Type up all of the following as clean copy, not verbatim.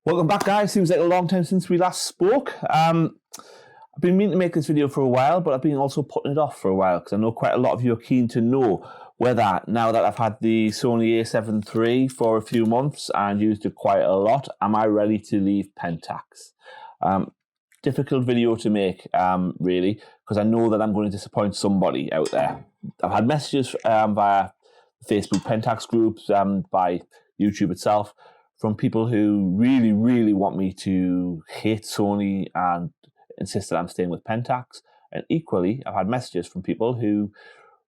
Welcome back, guys. Seems like a long time since we last spoke. I've been meaning to make this video for a while, but I've been also putting it off for a while because I know quite a lot of you are keen to know whether, now that I've had the Sony A7III for a few months and used it quite a lot, am I ready to leave Pentax? Difficult video to make, really, because I know that I'm going to disappoint somebody out there. I've had messages via Facebook Pentax groups, by YouTube itself, from people who really, really want me to hate Sony and insist that I'm staying with Pentax. And equally, I've had messages from people who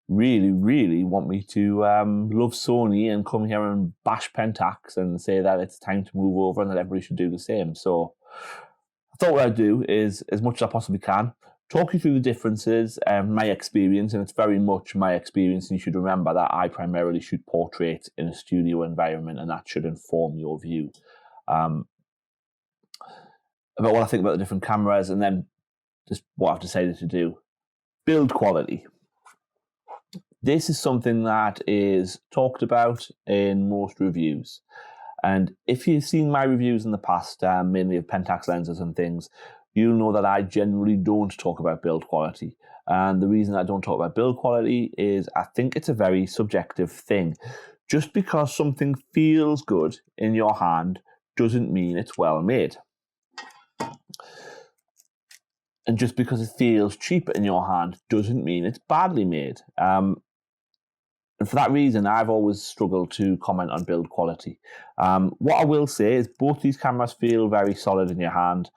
really, really want me to love Sony and come here and bash Pentax and say that it's time to move over and that everybody should do the same. So I thought what I'd do is, as much as I possibly can, talk you through the differences and my experience, and it's very much my experience, and you should remember that I primarily shoot portraits in a studio environment, and that should inform your view about what I think about the different cameras, and then just what I've decided to do. Build quality. This is something that is talked about in most reviews. And if you've seen my reviews in the past, mainly of Pentax lenses and things, you'll know that I generally don't talk about build quality. And the reason I don't talk about build quality is I think it's a very subjective thing. Just because something feels good in your hand doesn't mean it's well made. And just because it feels cheap in your hand doesn't mean it's badly made. And for that reason, I've always struggled to comment on build quality. What I will say is both these cameras feel very solid in your hand.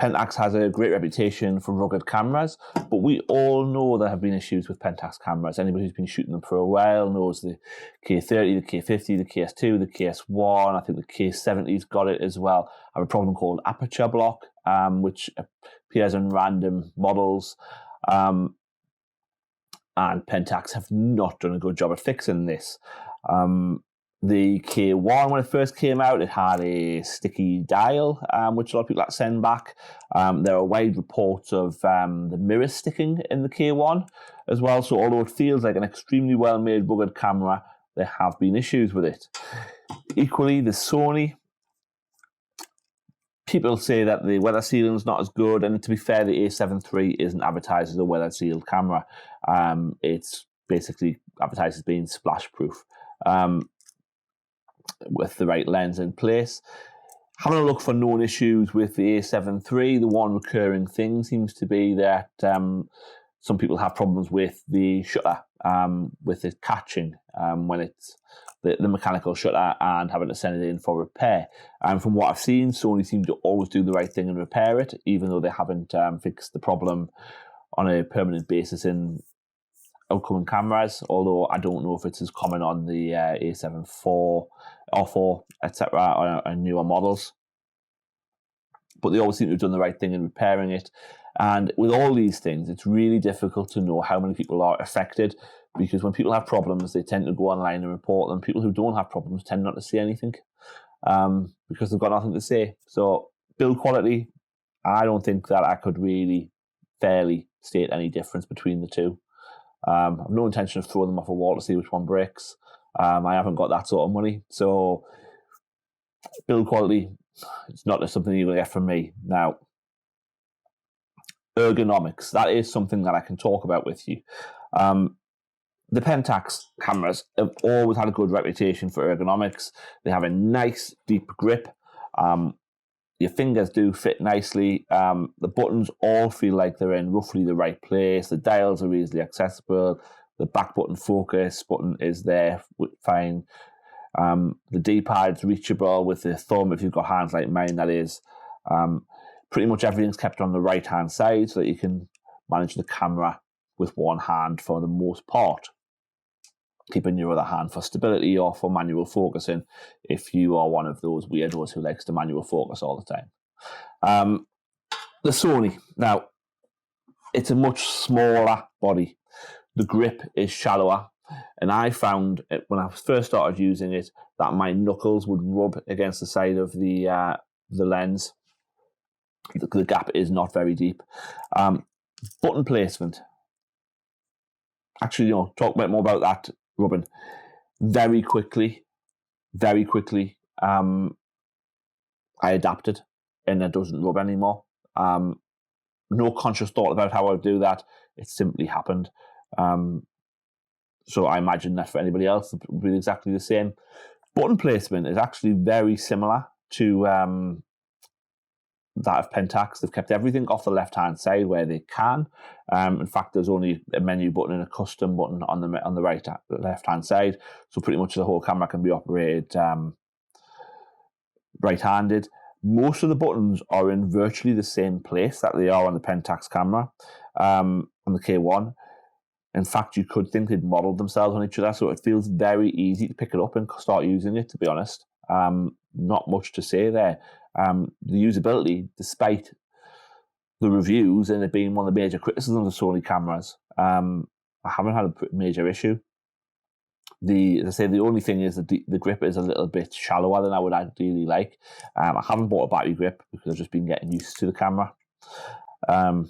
Pentax has a great reputation for rugged cameras, but we all know there have been issues with Pentax cameras. Anybody who's been shooting them for a while knows the K30, the K50, the KS2, the KS1, I think the K70's got it as well. I have a problem called aperture block, which appears in random models. And Pentax have not done a good job at fixing this. The K1, when it first came out, it had a sticky dial, which a lot of people had to send back. There are wide reports of the mirrors sticking in the K1 as well. So although it feels like an extremely well-made rugged camera, there have been issues with it. Equally, the Sony, people say that the weather sealing is not as good, and to be fair, the A7III isn't advertised as a weather sealed camera. It's basically advertised as being splash proof with the right lens in place. Having a look for known issues with the A7III, the one recurring thing seems to be that some people have problems with the shutter, with it catching when it's the mechanical shutter, and having to send it in for repair. And from what I've seen, Sony seem to always do the right thing and repair it, even though they haven't fixed the problem on a permanent basis in outgoing cameras, although I don't know if it's as common on the A7 IV or 4, etc., or newer models. But they always seem to have done the right thing in repairing it. And with all these things, it's really difficult to know how many people are affected, because when people have problems, they tend to go online and report them. People who don't have problems tend not to say anything because they've got nothing to say. So build quality, I don't think that I could really fairly state any difference between the two. I have no intention of throwing them off a wall to see which one breaks. I haven't got that sort of money. So build quality, it's not just something you're going to get from me. Now, ergonomics, that is something that I can talk about with you. The Pentax cameras have always had a good reputation for ergonomics. They have a nice deep grip. Your fingers do fit nicely. The buttons all feel like they're in roughly the right place. The dials are easily accessible. The back button focus button is there fine. The D-pad's reachable with the thumb if you've got hands like mine, that is. Pretty much everything's kept on the right-hand side so that you can manage the camera with one hand for the most part, keeping your other hand for stability or for manual focusing if you are one of those weirdos who likes to manual focus all the time. The Sony, now, it's a much smaller body. The grip is shallower, and I found when I first started using it that my knuckles would rub against the side of the lens. The gap is not very deep. Button placement. Actually, talk a bit more about that rubbing. Very quickly, I adapted, and it doesn't rub anymore. No conscious thought about how I would do that. It simply happened. So I imagine that for anybody else, it would be exactly the same. Button placement is actually very similar to that of Pentax. They've kept everything off the left-hand side where they can. In fact, there's only a menu button and a custom button on the left-hand side. So pretty much the whole camera can be operated right-handed. Most of the buttons are in virtually the same place that they are on the Pentax camera, on the K1. In fact, you could think they'd modeled themselves on each other, so it feels very easy to pick it up and start using it, to be honest. Not much to say there. The usability, despite the reviews and it being one of the major criticisms of Sony cameras, I haven't had a major issue. As I say, the only thing is that the grip is a little bit shallower than I would ideally like. I haven't bought a battery grip because I've just been getting used to the camera. So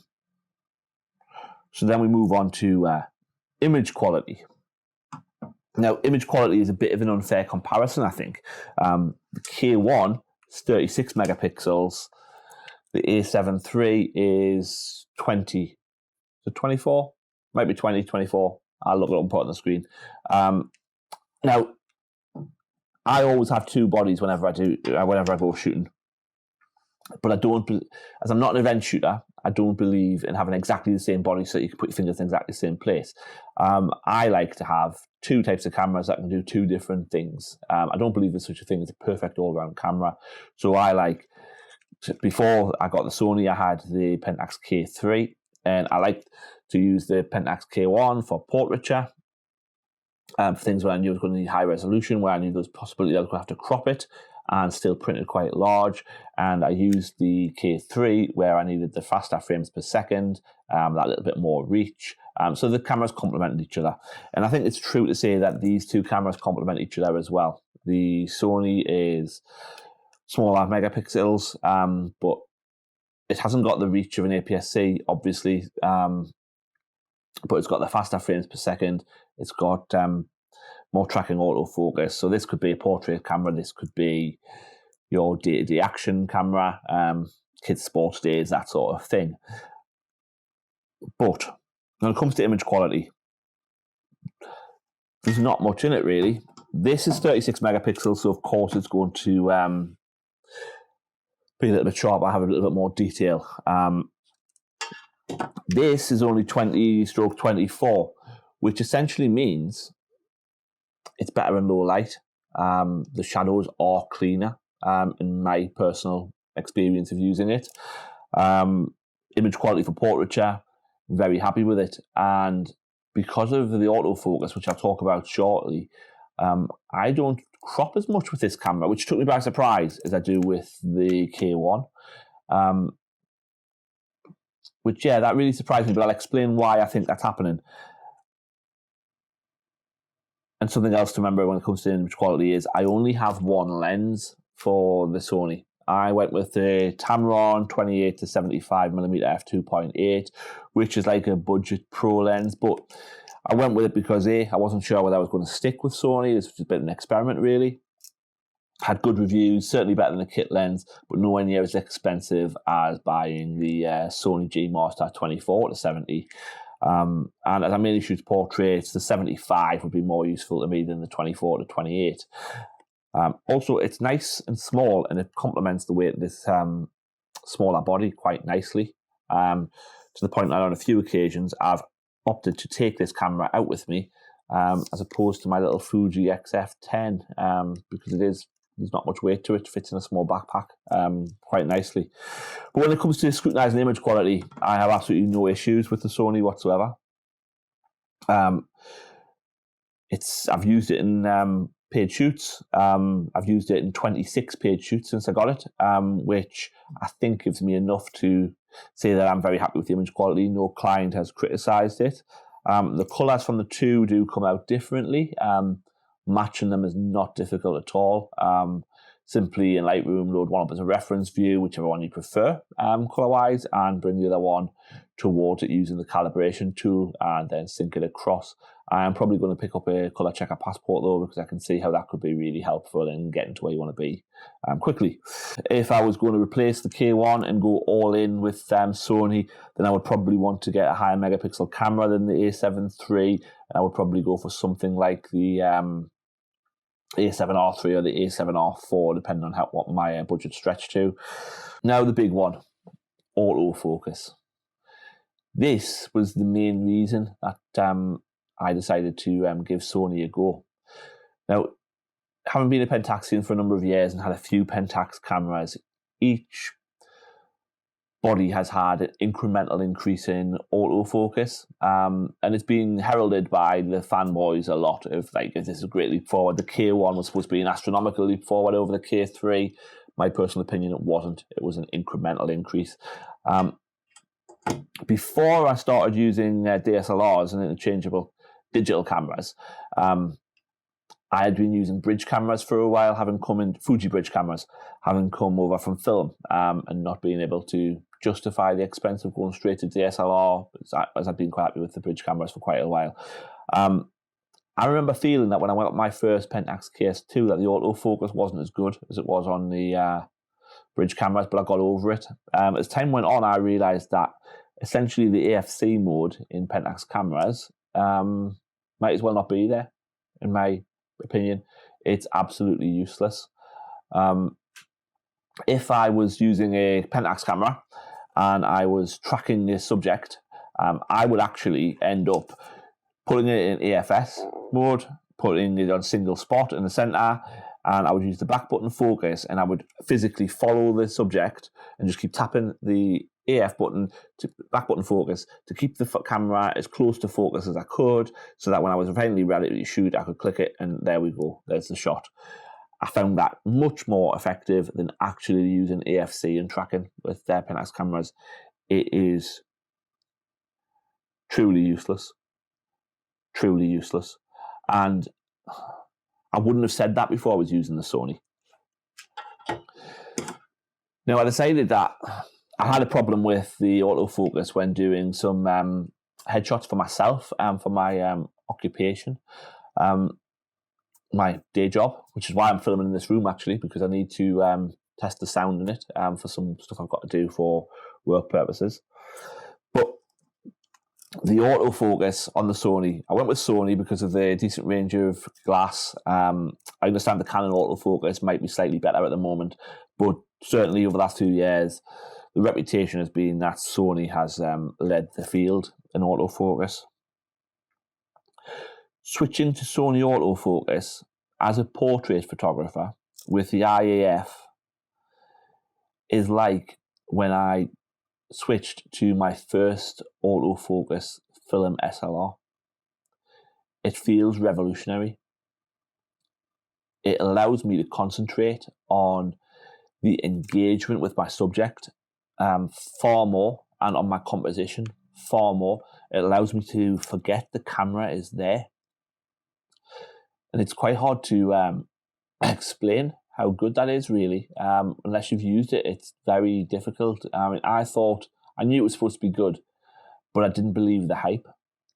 then we move on to image quality. Now, image quality is a bit of an unfair comparison, I think. The K1 is 36 megapixels. The A7 III is 20. So 24? Might be 20, 24. I'll look it up and put it on the screen. Now, I always have two bodies whenever I go shooting. But as I'm not an event shooter, I don't believe in having exactly the same body so that you can put your fingers in exactly the same place. I like to have two types of cameras that can do two different things. I don't believe there's such a thing as a perfect all-round camera. So before I got the Sony, I had the Pentax K3, and I liked to use the Pentax K1 for portraiture. For things where I knew I was going to need high resolution, where I knew there was possibility I was going to have to crop it and still print it quite large. And I used the K3 where I needed the faster frames per second, that little bit more reach. So the cameras complemented each other. And I think it's true to say that these two cameras complement each other as well. The Sony is smaller megapixels, but it hasn't got the reach of an APS-C, obviously, but it's got the faster frames per second. It's got more tracking autofocus. So this could be a portrait camera. This could be your day-to-day action camera, kids' sports days, that sort of thing. But when it comes to image quality, there's not much in it, really. This is 36 megapixels, so of course it's going to be a little bit sharper, have a little bit more detail. This is only 20/24, which essentially means it's better in low light. The shadows are cleaner, in my personal experience of using it. Image quality for portraiture, very happy with it. And because of the autofocus, which I'll talk about shortly, I don't crop as much with this camera, which took me by surprise, as I do with the K1. That really surprised me, but I'll explain why I think that's happening. And something else to remember when it comes to image quality is I only have one lens for the Sony. I went with the Tamron 28-75mm f2.8, which is like a budget pro lens, but I went with it because I wasn't sure whether I was going to stick with Sony. This was a bit of an experiment, really. Had good reviews, certainly better than a kit lens, but nowhere near as expensive as buying the Sony G-Master 24-70. And as I mainly shoot portraits, the 75 would be more useful to me than the 24-28. Also, it's nice and small, and it complements the weight of this smaller body quite nicely. To the point that on a few occasions, I've opted to take this camera out with me, as opposed to my little Fuji XF10, because there's not much weight to it. It fits in a small backpack quite nicely. But when it comes to scrutinizing image quality, I have absolutely no issues with the Sony whatsoever. I've used it in paid shoots. I've used it in 26 paid shoots since I got it, which I think gives me enough to say that I'm very happy with the image quality. No client has criticized it. The colors from the two do come out differently. Matching them is not difficult at all. Simply in Lightroom, load one up as a reference view, whichever one you prefer, color-wise, and bring the other one towards it using the calibration tool, and then sync it across. I am probably going to pick up a colour checker passport though, because I can see how that could be really helpful in getting to where you want to be quickly. If I was going to replace the K1 and go all in with Sony, then I would probably want to get a higher megapixel camera than the A7III, and I would probably go for something like the A7R3 or the A7R4, depending on what my budget stretched to. Now the big one, autofocus. This was the main reason that I decided to give Sony a go. Now, having been a Pentaxian for a number of years and had a few Pentax cameras, each body has had an incremental increase in autofocus, and it's been heralded by the fanboys a lot of like, this is a great leap forward. The K1 was supposed to be an astronomical leap forward over the K3. My personal opinion, it wasn't. It was an incremental increase. Before I started using DSLRs and interchangeable digital cameras, I had been using bridge cameras for a while, Fuji bridge cameras, having come over from film, and not being able to justify the expense of going straight to DSLR, as I've been quite happy with the bridge cameras for quite a while. I remember feeling that when I went up my first Pentax Case 2, that the autofocus wasn't as good as it was on the bridge cameras, but I got over it. As time went on, I realised that essentially the AFC mode in Pentax cameras might as well not be there, in my opinion. It's absolutely useless. If I was using a Pentax camera and I was tracking the subject, I would actually end up putting it in AFS mode, putting it on single spot in the center, and I would use the back button focus, and I would physically follow the subject and just keep tapping the AF button to back button focus to keep the camera as close to focus as I could, so that when I was finally ready to shoot, I could click it and there we go, there's the shot. I found that much more effective than actually using AFC and tracking with their Pentax cameras. It is truly useless. Truly useless. And I wouldn't have said that before I was using the Sony. Now, I decided that I had a problem with the autofocus when doing some headshots for myself and for my occupation, my day job, which is why I'm filming in this room, actually, because I need to test the sound in it for some stuff I've got to do for work purposes. But the autofocus on the Sony, I went with Sony because of the decent range of glass. I understand the Canon autofocus might be slightly better at the moment, but certainly over the last 2 years, the reputation has been that Sony has led the field in autofocus. Switching to Sony autofocus as a portrait photographer with the IAF is like when I switched to my first autofocus film SLR. It feels revolutionary. It allows me to concentrate on the engagement with my subject far more, and on my composition far more. It allows me to forget the camera is there. And it's quite hard to explain how good that is, really. Unless you've used it, it's very difficult. I mean, I knew it was supposed to be good, but I didn't believe the hype.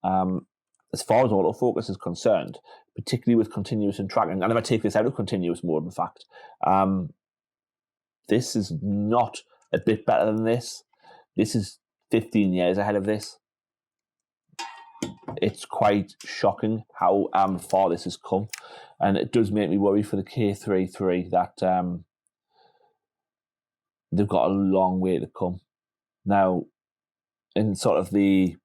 As far as autofocus is concerned, particularly with continuous and tracking, I never take this out of continuous mode, in fact. This is not a bit better than this. This is 15 years ahead of this. It's quite shocking how far this has come, and it does make me worry for the K3 that they've got a long way to come. Now, in sort of this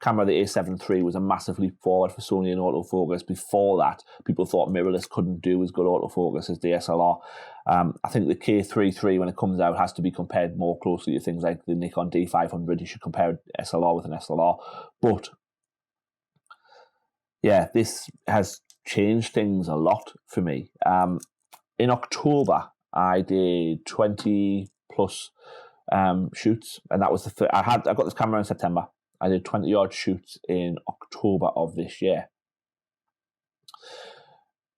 camera, the A7III, was a massive leap forward for Sony in autofocus. Before that, people thought mirrorless couldn't do as good autofocus as DSLR. I think the K3 when it comes out, has to be compared more closely to things like the Nikon D500. You should compare SLR with an SLR. But yeah, this has changed things a lot for me. In October, I did 20 plus shoots, and that was the first. I got this camera in September. I did 20 odd shoots in October of this year.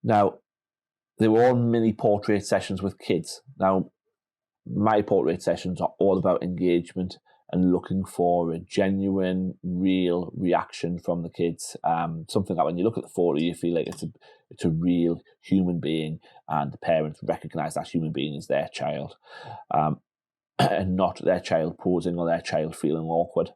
Now, they were all mini portrait sessions with kids. Now, my portrait sessions are all about engagement and looking for a genuine, real reaction from the kids. Something that when you look at the photo, you feel like it's a real human being, and the parents recognise that human being as their child, and not their child posing or their child feeling awkward.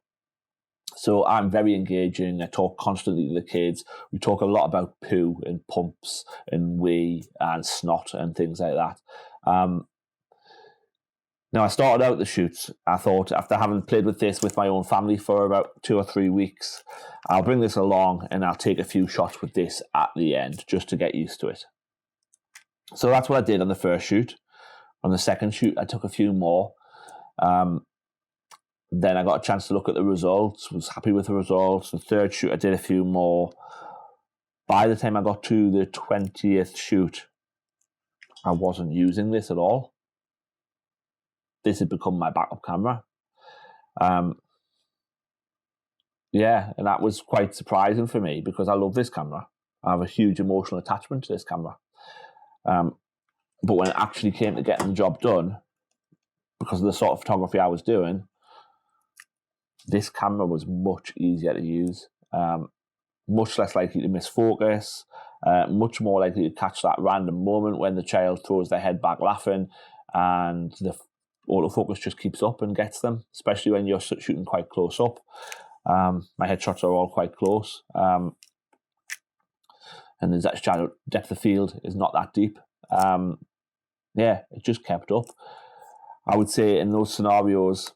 So I'm very engaging. I talk constantly to the kids. We talk a lot about poo and pumps and wee and snot and things like that. Now, I started out the shoots. I thought, after having played with this with my own family for about 2 or 3 weeks, I'll bring this along and I'll take a few shots with this at the end just to get used to it. So that's what I did on the first shoot. On the second shoot, I took a few more. Then I got a chance to look at the results, was happy with the results. The third shoot, I did a few more. By the time I got to the 20th shoot, I wasn't using this at all. This had become my backup camera. Yeah, and that was quite surprising for me because I love this camera. I have a huge emotional attachment to this camera. But when it actually came to getting the job done, because of the sort of photography I was doing, this camera was much easier to use, much less likely to miss focus, much more likely to catch that random moment when the child throws their head back laughing and the autofocus just keeps up and gets them, especially when you're shooting quite close up. My headshots are all quite close, and the shadow depth of field is not that deep. Yeah, it just kept up. I would say in those scenarios,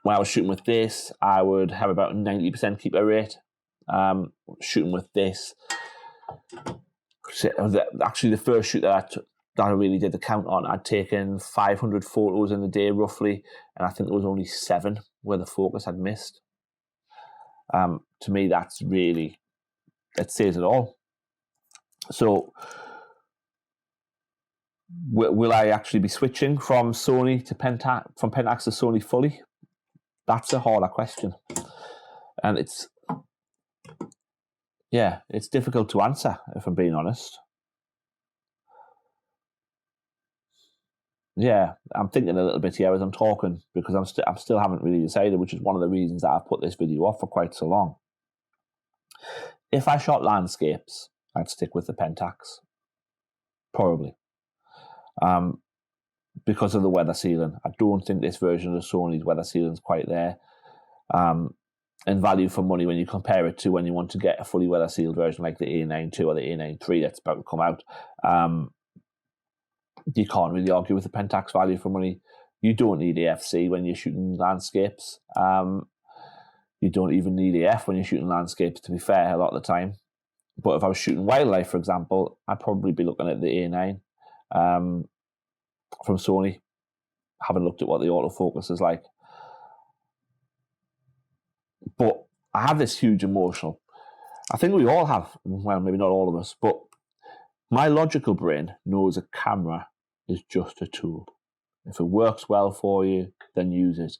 when I was shooting with this, I would have about a 90% keeper rate. Shooting with this, actually the first shoot that I really did the count on, I'd taken 500 photos in a day roughly, and I think there was only 7 where the focus had missed. To me, that's really, it says it all. So will I actually be switching from Sony to Pentax, from Pentax to Sony fully? That's a harder question. And it's difficult to answer, if I'm being honest. Yeah, I'm thinking a little bit here as I'm talking because I'm still haven't really decided, which is one of the reasons that I've put this video off for quite so long. If I shot landscapes, I'd stick with the Pentax, probably, because of the weather sealing. I don't think this version of Sony's weather sealing is quite there, and value for money when you compare it to when you want to get a fully weather sealed version like the A7III or the A7III that's about to come out. You can't really argue with the Pentax value for money. You don't need AFC when you're shooting landscapes. You don't even need AF when you're shooting landscapes, to be fair, a lot of the time. But if I was shooting wildlife, for example, I'd probably be looking at the A9 from Sony. Haven't looked at what the autofocus is like. But I have this huge emotional, I think we all have, well, maybe not all of us, but my logical brain knows a camera is just a tool. If it works well for you, then use it.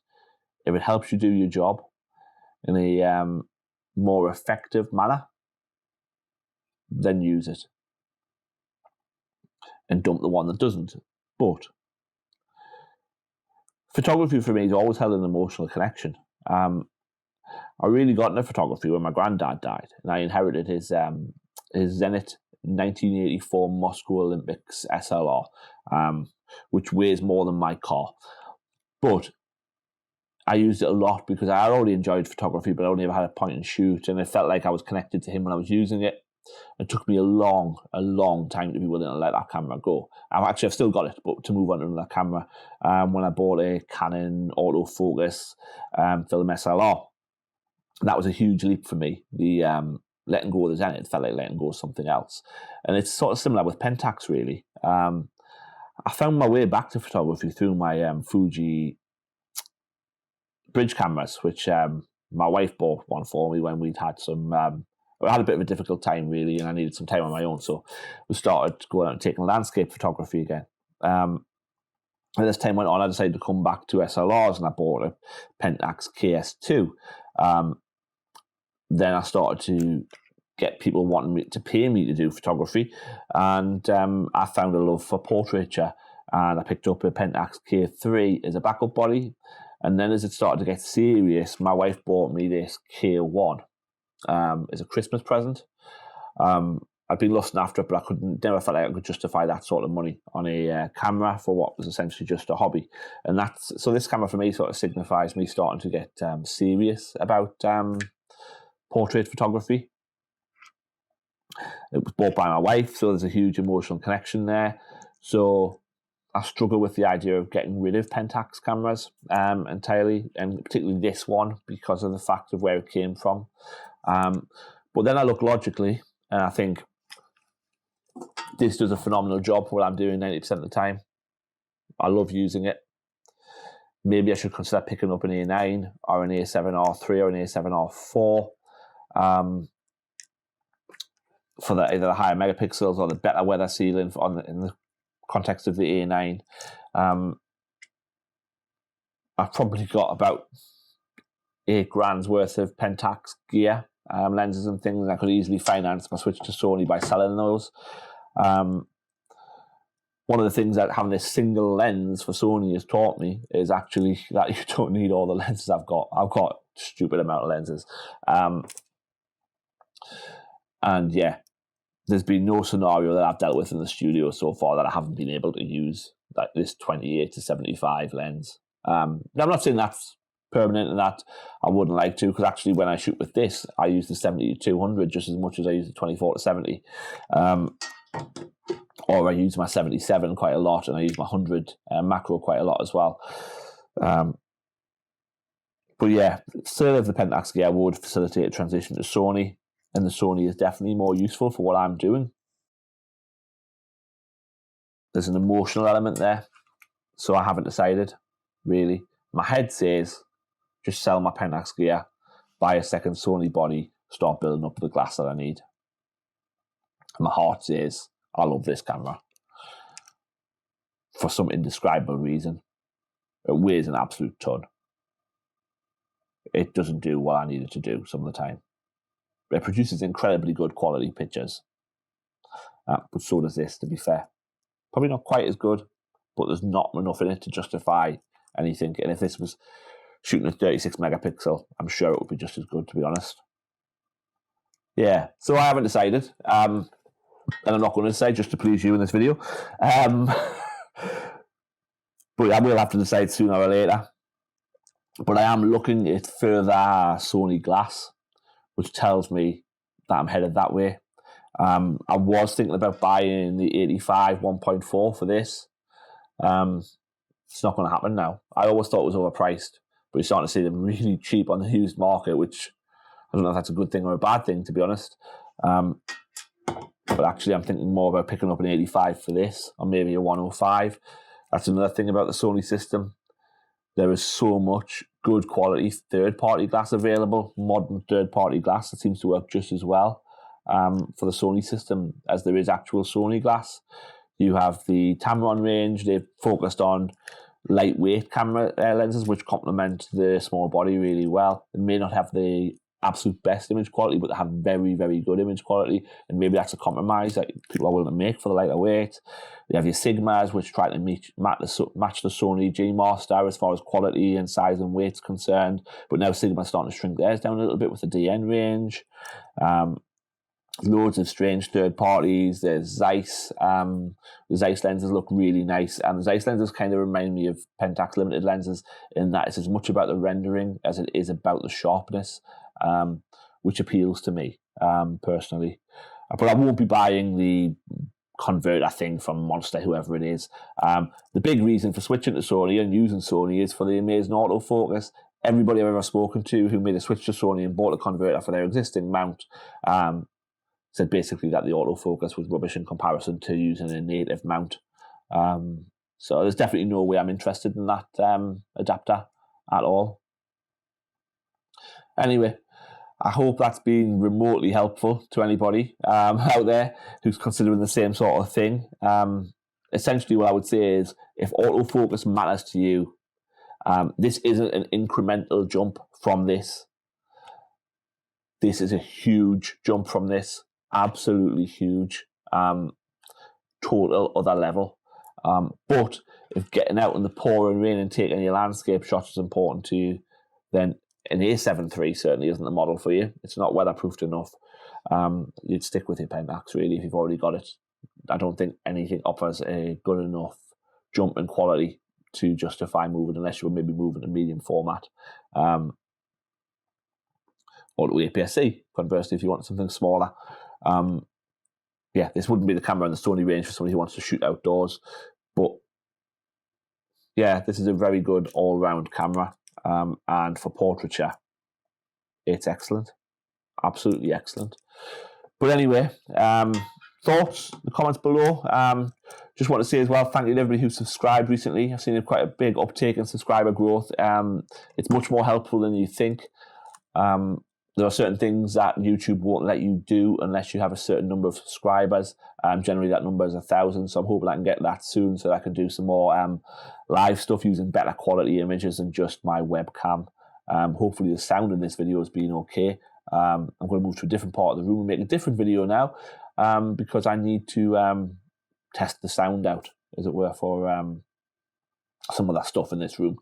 If it helps you do your job in a more effective manner, then use it. And dump the one that doesn't. But photography for me has always held an emotional connection. I really got into photography when my granddad died, and I inherited his Zenit 1984 Moscow Olympics SLR, which weighs more than my car. But I used it a lot because I already enjoyed photography, but I only ever had a point and shoot, and it felt like I was connected to him when I was using it. It took me a long time to be willing to let that camera go. I've still got it, but to move on to another camera, when I bought a Canon autofocus film SLR, that was a huge leap for me. The letting go of the Zenit felt like letting go of something else. And it's sort of similar with Pentax, really. I found my way back to photography through my Fuji bridge cameras, which my wife bought one for me when we'd had some... I had a bit of a difficult time, really, and I needed some time on my own. So we started going out and taking landscape photography again. As time went on, I decided to come back to SLRs, and I bought a Pentax KS2. Then I started to get people wanting to pay me to do photography, and I found a love for portraiture, and I picked up a Pentax K3 as a backup body. And then as it started to get serious, my wife bought me this K1 as a Christmas present. I'd been lusting after it, but I never felt like I could justify that sort of money on a camera for what was essentially just a hobby. And so this camera for me sort of signifies me starting to get serious about portrait photography. It was bought by my wife, so there's a huge emotional connection there. So I struggle with the idea of getting rid of Pentax cameras entirely, and particularly this one because of the fact of where it came from. But then I look logically, and I think this does a phenomenal job for what I'm doing 90% of the time. I love using it. Maybe I should consider picking up an A9 or an A7III or an A7R4 for either the higher megapixels or the better weather sealing in the context of the A9. I've probably got about $8,000 worth of Pentax gear, lenses and things. I could easily finance my switch to Sony by selling those. One of the things that having this single lens for Sony has taught me is actually that you don't need all the lenses I've got. I've got a stupid amount of lenses. And yeah, there's been no scenario that I've dealt with in the studio so far that I haven't been able to use like this 28-75 lens. Now, I'm not saying that's permanent and that I wouldn't like to, because actually when I shoot with this, I use the 70-200 just as much as I use the 24-70. Or I use my 77 quite a lot, and I use my 100 macro quite a lot as well. But yeah, sale of the Pentax gear would facilitate a transition to Sony, and the Sony is definitely more useful for what I'm doing. There's an emotional element there, so I haven't decided, really. My head says, just sell my Pentax gear, buy a second Sony body, start building up the glass that I need. And my heart says, I love this camera. For some indescribable reason. It weighs an absolute ton. It doesn't do what I need it to do some of the time. It produces incredibly good quality pictures. But so does this, to be fair. Probably not quite as good, but there's not enough in it to justify anything. And if this was shooting at 36 megapixel, I'm sure it would be just as good, to be honest. Yeah, so I haven't decided. And I'm not going to say just to please you in this video. But I will have to decide sooner or later. But I am looking at further Sony glass, which tells me that I'm headed that way. I was thinking about buying the 85 1.4 for this. It's not going to happen now. I always thought it was overpriced, but you're starting to see them really cheap on the used market, which I don't know if that's a good thing or a bad thing, to be honest. But actually, I'm thinking more about picking up an 85 for this, or maybe a 105. That's another thing about the Sony system. There is so much good quality third-party glass available, modern third-party glass that seems to work just as well for the Sony system as there is actual Sony glass. You have the Tamron range. They've focused on lightweight camera lenses, which complement the small body really well. They may not have the absolute best image quality, but they have very, very good image quality, and maybe that's a compromise that people are willing to make for the lighter weight. You have your Sigmas, which try to match the Sony G Master as far as quality and size and weight's concerned, but now Sigma's starting to shrink theirs down a little bit with the DN range. Loads of strange third parties. There's Zeiss. The Zeiss lenses look really nice, and the Zeiss lenses kind of remind me of Pentax limited lenses in that it's as much about the rendering as it is about the sharpness, which appeals to me personally. But I won't be buying the converter thing from Monster, whoever it is. The big reason for switching to Sony and using Sony is for the amazing autofocus. Everybody I've ever spoken to who made a switch to Sony and bought a converter for their existing mount said basically that the autofocus was rubbish in comparison to using a native mount. So there's definitely no way I'm interested in that adapter at all. Anyway, I hope that's been remotely helpful to anybody out there who's considering the same sort of thing. Essentially what I would say is, if autofocus matters to you, this isn't an incremental jump from this. This is a huge jump from this. Absolutely huge. Total other level. But if getting out in the pouring rain and taking your landscape shots is important to you, then an A7 III certainly isn't the model for you. It's not weatherproofed enough. You'd stick with your Pentax really if you've already got it. I don't think anything offers a good enough jump in quality to justify moving unless you were maybe moving to medium format. Or to APS-C, conversely, if you want something smaller. This wouldn't be the camera in the Sony range for somebody who wants to shoot outdoors. But yeah, this is a very good all-round camera. And for portraiture, it's excellent. Absolutely excellent. But anyway, thoughts, the comments below. Just want to say as well, thank you to everybody who subscribed recently. I've seen quite a big uptake in subscriber growth. It's much more helpful than you think. There are certain things that YouTube won't let you do unless you have a certain number of subscribers. Generally, that number is 1,000, so I'm hoping I can get that soon so that I can do some more live stuff using better quality images than just my webcam. Hopefully, the sound in this video has been okay. I'm going to move to a different part of the room and make a different video now because I need to test the sound out, as it were, for some of that stuff in this room.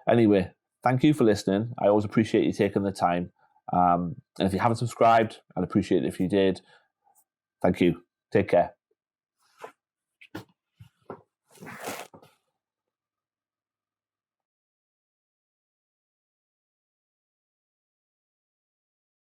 Anyway, thank you for listening. I always appreciate you taking the time. And if you haven't subscribed, I'd appreciate it if you did. Thank you. Take care.